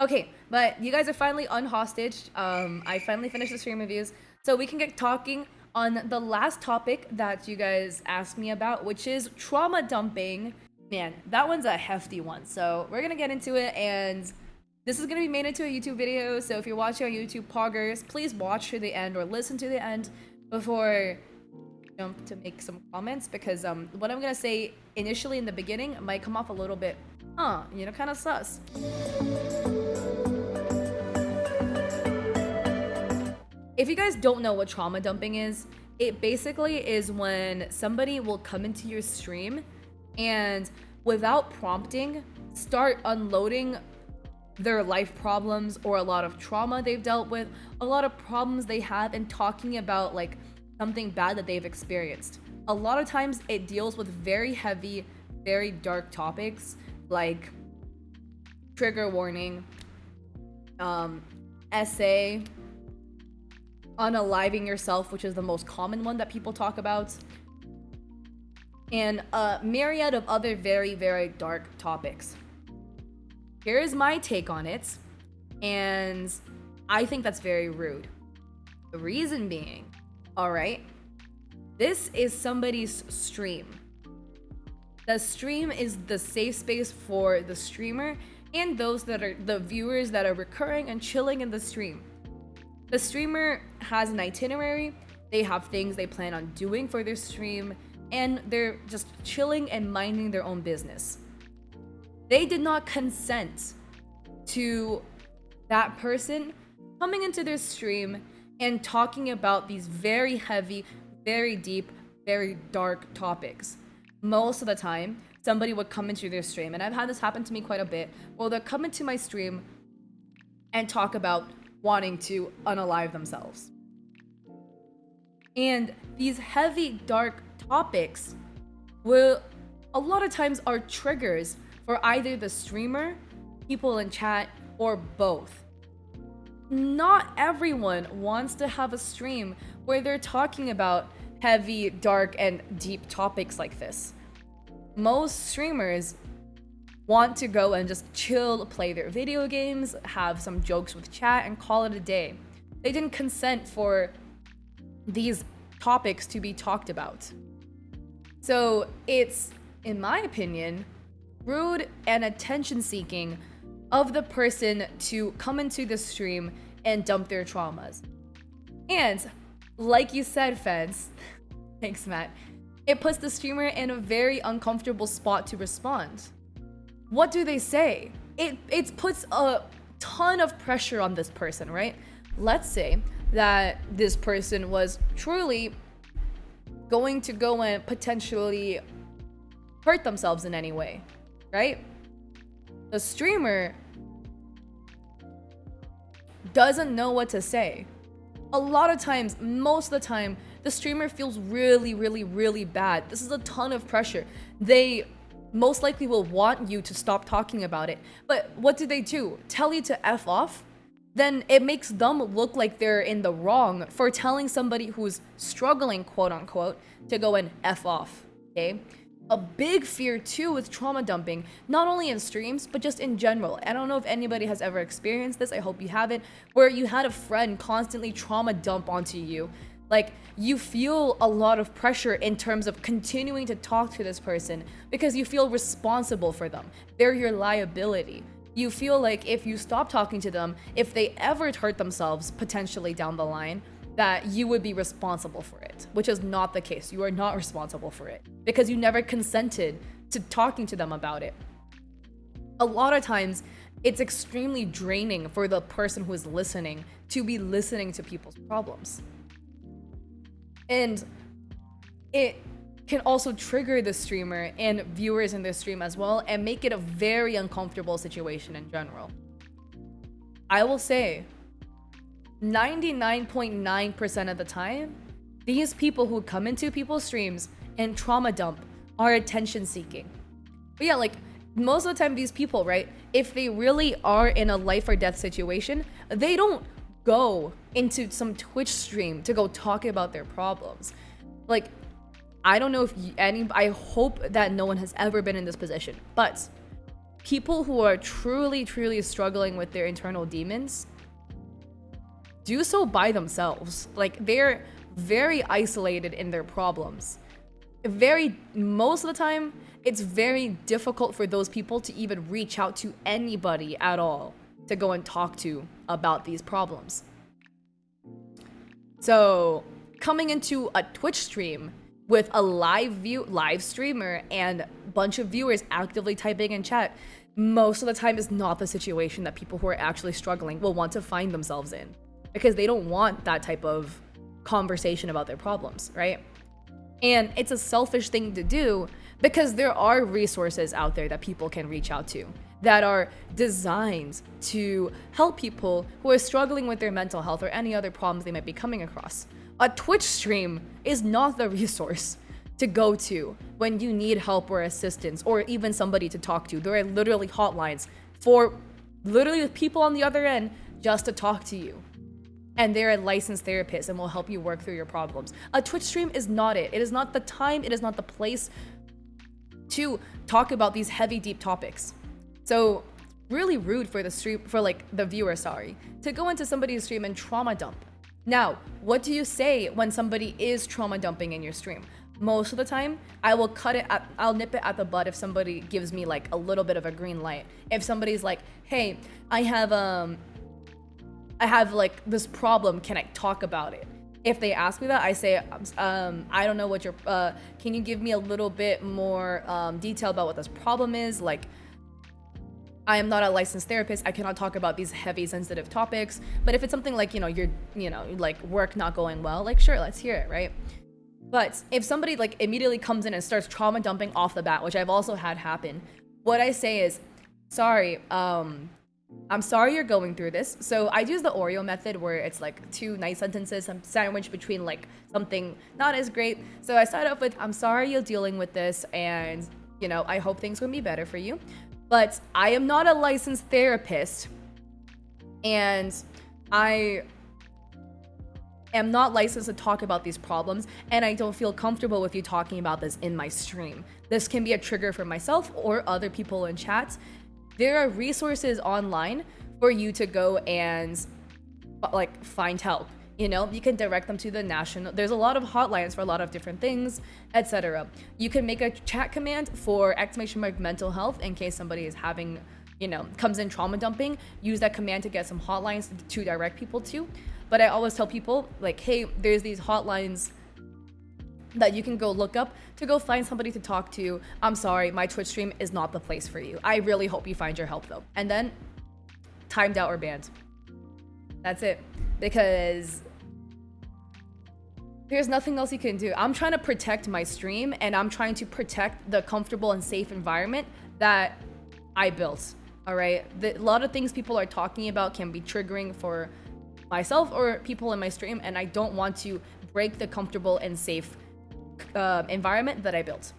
Okay, but you guys are finally unhostage. I finally finished the stream reviews, so we can get talking on the last topic that you guys asked me about, which is trauma dumping. Man, that one's a hefty one. So we're gonna get into it, and this is gonna be made into a YouTube video. So if you're watching on YouTube, poggers, please watch to the end or listen to the end before jump to make some comments, because what I'm gonna say initially in the beginning might come off a little bit, kind of sus. If you guys don't know what trauma dumping is, it basically is when somebody will come into your stream and without prompting start unloading their life problems or a lot of trauma they've dealt with, a lot of problems they have, and talking about like something bad that they've experienced. A lot of times it deals with very heavy, very dark topics like trigger warning, essay, unaliving yourself, which is the most common one that people talk about, and a myriad of other very, very dark topics. Here's my take on it, and I think that's very rude. The reason being, alright, this is somebody's stream. The stream is the safe space for the streamer and those that are the viewers that are recurring and chilling in the stream. The streamer has an itinerary, they have things they plan on doing for their stream, and they're just chilling and minding their own business. They did not consent to that person coming into their stream and talking about these very heavy, very deep, very dark topics. Most of the time, somebody would come into their stream, and I've had this happen to me quite a bit, where they'll come into my stream and talk about wanting to unalive themselves. And these heavy, dark topics will a lot of times are triggers for either the streamer, people in chat, or both. Not everyone wants to have a stream where they're talking about heavy, dark, and deep topics like this. Most streamers want to go and just chill, play their video games, have some jokes with chat, and call it a day. They didn't consent for these topics to be talked about. So it's, in my opinion, rude and attention-seeking of the person to come into the stream and dump their traumas. And like you said, Feds, thanks, Matt, it puts the streamer in a very uncomfortable spot to respond. What do they say? It puts a ton of pressure on this person, right? Let's say that this person was truly going to go and potentially hurt themselves in any way, right? The streamer doesn't know what to say. A lot of times, most of the time, the streamer feels really, really, really bad. This is a ton of pressure. They most likely will want you to stop talking about it. But what do? Tell you to F off? Then it makes them look like they're in the wrong for telling somebody who's struggling, quote unquote, to go and F off, okay? A big fear too with trauma dumping, not only in streams, but just in general. I don't know if anybody has ever experienced this, I hope you haven't, where you had a friend constantly trauma dump onto you. Like, you feel a lot of pressure in terms of continuing to talk to this person because you feel responsible for them. They're your liability. You feel like if you stop talking to them, if they ever hurt themselves potentially down the line, that you would be responsible for it, which is not the case. You are not responsible for it because you never consented to talking to them about it. A lot of times, it's extremely draining for the person who is listening to be listening to people's problems. And it can also trigger the streamer and viewers in their stream as well and make it a very uncomfortable situation in general. I will say 99.9% of the time, these people who come into people's streams and trauma dump are attention seeking. But yeah, like most of the time these people, right, if they really are in a life or death situation, they don't go into some Twitch stream to go talk about their problems. Like, I don't know if I hope that no one has ever been in this position, but people who are truly, truly struggling with their internal demons do so by themselves. Like, they're very isolated in their problems. Most of the time, it's very difficult for those people to even reach out to anybody at all to go and talk to about these problems. So, coming into a Twitch stream with a live streamer and a bunch of viewers actively typing in chat, most of the time is not the situation that people who are actually struggling will want to find themselves in, because they don't want that type of conversation about their problems, right? And it's a selfish thing to do, because there are resources out there that people can reach out to that are designed to help people who are struggling with their mental health or any other problems they might be coming across. A Twitch stream is not the resource to go to when you need help or assistance, or even somebody to talk to. There are literally hotlines for literally the people on the other end just to talk to you. And they're a licensed therapist and will help you work through your problems. A Twitch stream is not it. It is not the time, it is not the place to talk about these heavy, deep topics. So really rude for the viewer, to go into somebody's stream and trauma dump. Now, what do you say when somebody is trauma dumping in your stream? Most of the time, I'll nip it at the bud if somebody gives me like a little bit of a green light. If somebody's like, hey, I have like this problem, can I talk about it? If they ask me that, I say, I don't know what can you give me a little bit more detail about what this problem is? Like, I am not a licensed therapist. I cannot talk about these heavy, sensitive topics. But if it's something like, like work not going well, like, sure, let's hear it, right? But if somebody like immediately comes in and starts trauma dumping off the bat, which I've also had happen, what I say is, sorry, I'm sorry you're going through this. So I use the Oreo method, where it's like two nice sentences, I'm sandwiched between like something not as great. So I start off with, I'm sorry you're dealing with this, and I hope things will be better for you. But I am not a licensed therapist, and I am not licensed to talk about these problems, and I don't feel comfortable with you talking about this in my stream. This can be a trigger for myself or other people in chats. There are resources online for you to go and like find help. You can direct them to the national. There's a lot of hotlines for a lot of different things, etc. You can make a chat command for !mental health in case somebody is having, comes in trauma dumping. Use that command to get some hotlines to direct people to. But I always tell people, like, hey, there's these hotlines that you can go look up to go find somebody to talk to. I'm sorry, my Twitch stream is not the place for you. I really hope you find your help though. And then timed out or banned. That's it. Because there's nothing else you can do. I'm trying to protect my stream, and I'm trying to protect the comfortable and safe environment that I built. All right. A lot of things people are talking about can be triggering for myself or people in my stream, and I don't want to break the comfortable and safe environment that I built.